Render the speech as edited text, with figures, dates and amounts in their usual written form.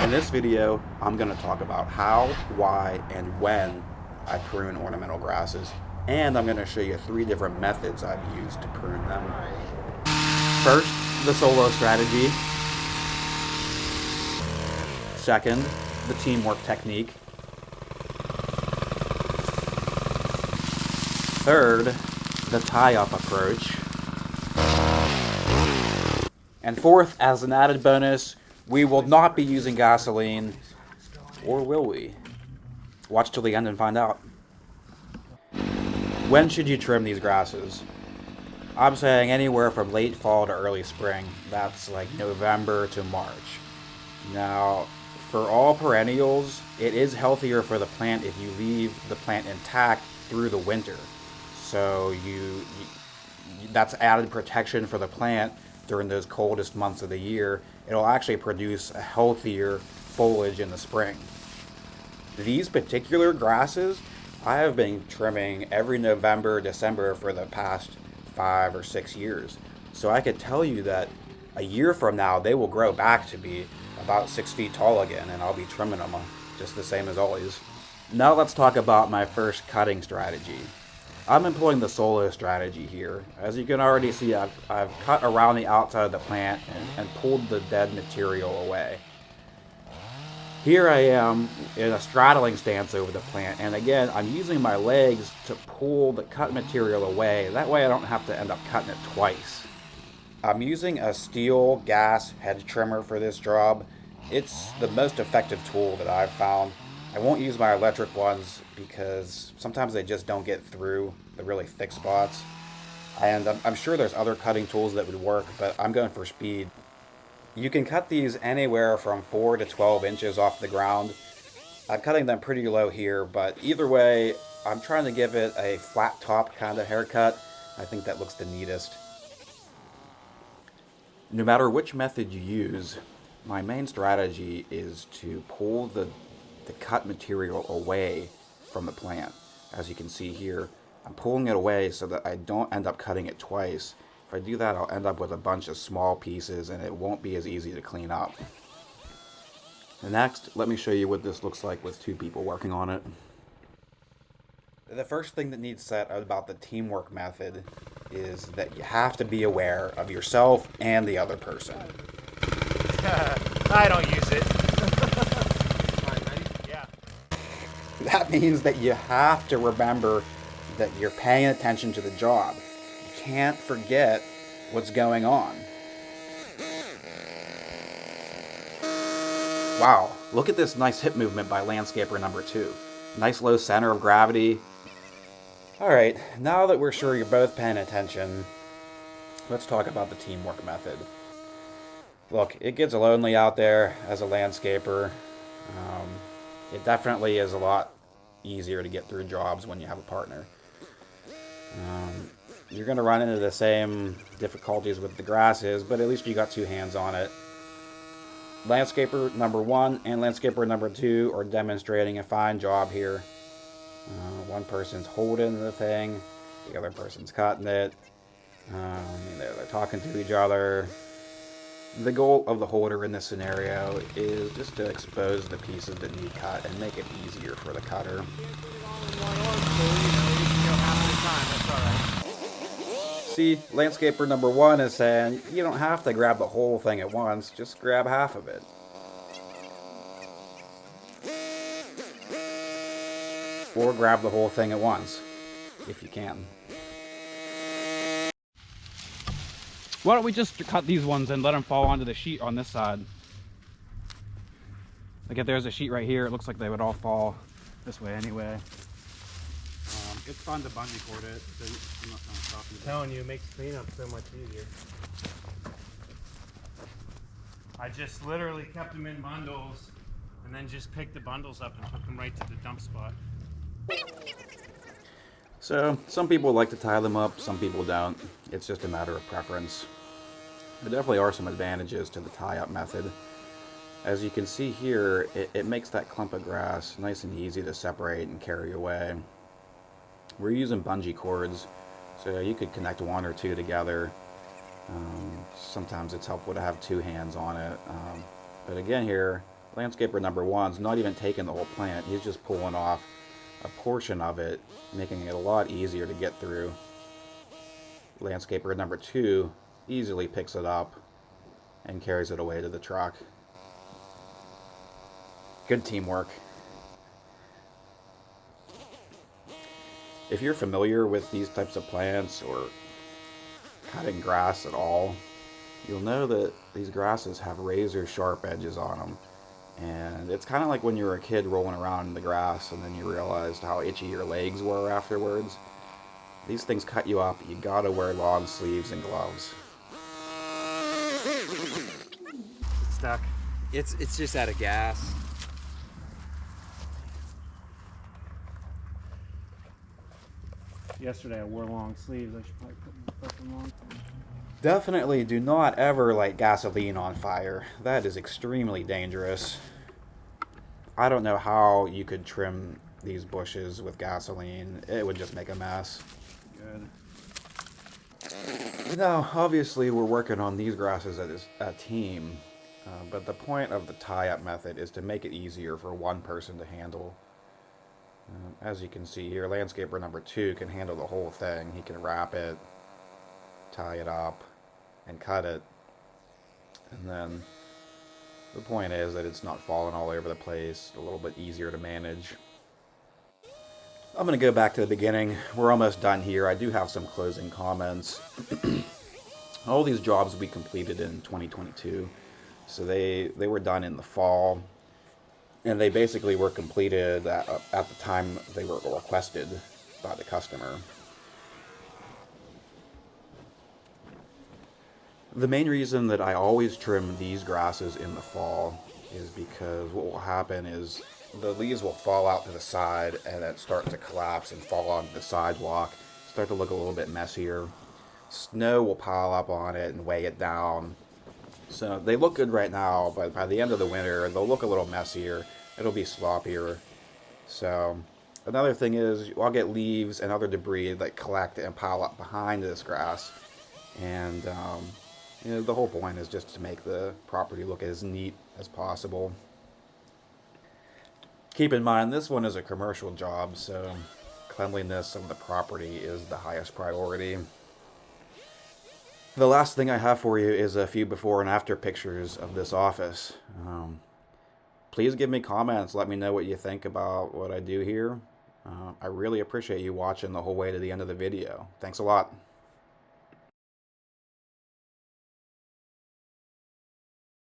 In this video, I'm going to talk about how, why, and when I prune ornamental grasses, and I'm going to show you 3 different methods I've used to prune them. First, the solo strategy. Second, the teamwork technique. Third, the tie-up approach. And fourth, as an added bonus, we will not be using gasoline, or will we? Watch till the end and find out. When should you trim these grasses? I'm saying anywhere from late fall to early spring. That's like November to March. Now, for all perennials, it is healthier for the plant if you leave the plant intact through the winter. So that's added protection for the plant during those coldest months of the year. It'll actually produce a healthier foliage in the spring. These particular grasses, I have been trimming every November, December for the past 5 or 6 years. So I could tell you that a year from now, they will grow back to be about 6 feet tall again, and I'll be trimming them just the same as always. Now let's talk about my first cutting strategy. I'm employing the solo strategy here. As you can already see, I've cut around the outside of the plant and pulled the dead material away. Here I am in a straddling stance over the plant, and again, I'm using my legs to pull the cut material away. That way I don't have to end up cutting it twice. I'm using a Stihl gas hedge trimmer for this job. It's the most effective tool that I've found. I won't use my electric ones because sometimes they just don't get through the really thick spots. And I'm sure there's other cutting tools that would work, but I'm going for speed. You can cut these anywhere from 4 to 12 inches off the ground. I'm cutting them pretty low here, but either way, I'm trying to give it a flat top kind of haircut. I think that looks the neatest. No matter which method you use, my main strategy is to pull the cut material away from the plant. As you can see here, I'm pulling it away so that I don't end up cutting it twice. If I do that, I'll end up with a bunch of small pieces and it won't be as easy to clean up. Next, let me show you what this looks like with 2 people working on it. The first thing that needs said about the teamwork method is that you have to be aware of yourself and the other person. I don't use it. That means that you have to remember that you're paying attention to the job. You can't forget what's going on. Wow, look at this nice hip movement by landscaper number 2. Nice low center of gravity. Alright, now that we're sure you're both paying attention, let's talk about the teamwork method. Look, it gets lonely out there as a landscaper. It definitely is a lot easier to get through jobs when you have a partner. You're going to run into the same difficulties with the grasses, but at least you got 2 hands on it. Landscaper number 1 and landscaper number 2 are demonstrating a fine job here. One person's holding the thing, the other person's cutting it. They're talking to each other. The goal of the holder in this scenario is just to expose the pieces that need cut and make it easier for the cutter. See, landscaper number 1 is saying you don't have to grab the whole thing at once, just grab half of it. Or grab the whole thing at once, if you can. Why don't we just cut these ones and let them fall onto the sheet on this side? Like if there's a sheet right here, it looks like they would all fall this way anyway. It's fun to bungee cord it, so I'm not trying to stop you. I'm telling you, it makes cleanup so much easier. I just literally kept them in bundles and then just picked the bundles up and took them right to the dump spot. So, some people like to tie them up, some people don't. It's just a matter of preference. There definitely are some advantages to the tie-up method. As you can see here, it makes that clump of grass nice and easy to separate and carry away. We're using bungee cords, so you could connect 1 or 2 together. Sometimes it's helpful to have 2 hands on it. But again here, landscaper number one's not even taking the whole plant. He's just pulling off a portion of it, making it a lot easier to get through. Landscaper number two easily picks it up and carries it away to the truck. Good teamwork. If you're familiar with these types of plants or cutting grass at all, you'll know that these grasses have razor sharp edges on them. And it's kind of like when you were a kid rolling around in the grass and then you realized how itchy your legs were afterwards. These things cut you up. You gotta wear long sleeves and gloves. It's stuck. It's just out of gas. Yesterday I wore long sleeves. I should probably put my fucking long. Definitely do not ever light gasoline on fire. That is extremely dangerous. I don't know how you could trim these bushes with gasoline. It would just make a mess. Good. Now, obviously we're working on these grasses as a team, but the point of the tie-up method is to make it easier for one person to handle. As you can see here, landscaper number two can handle the whole thing. He can wrap it, tie it up, and cut it. And then the point is that it's not falling all over the place, a little bit easier to manage. I'm going to go back to the beginning. We're almost done here. I do have some closing comments. All these jobs we completed in 2022. So they were done in the fall. And they basically were completed at the time they were requested by the customer. The main reason that I always trim these grasses in the fall is because what will happen is the leaves will fall out to the side and then start to collapse and fall onto the sidewalk, start to look a little bit messier. Snow will pile up on it and weigh it down. So they look good right now, but by the end of the winter, they'll look a little messier. It'll be sloppier. So another thing is I'll get leaves and other debris that collect and pile up behind this grass. And the whole point is just to make the property look as neat as possible. Keep in mind, this one is a commercial job, so cleanliness of the property is the highest priority. The last thing I have for you is a few before and after pictures of this office. Please give me comments. Let me know what you think about what I do here. I really appreciate you watching the whole way to the end of the video. Thanks a lot.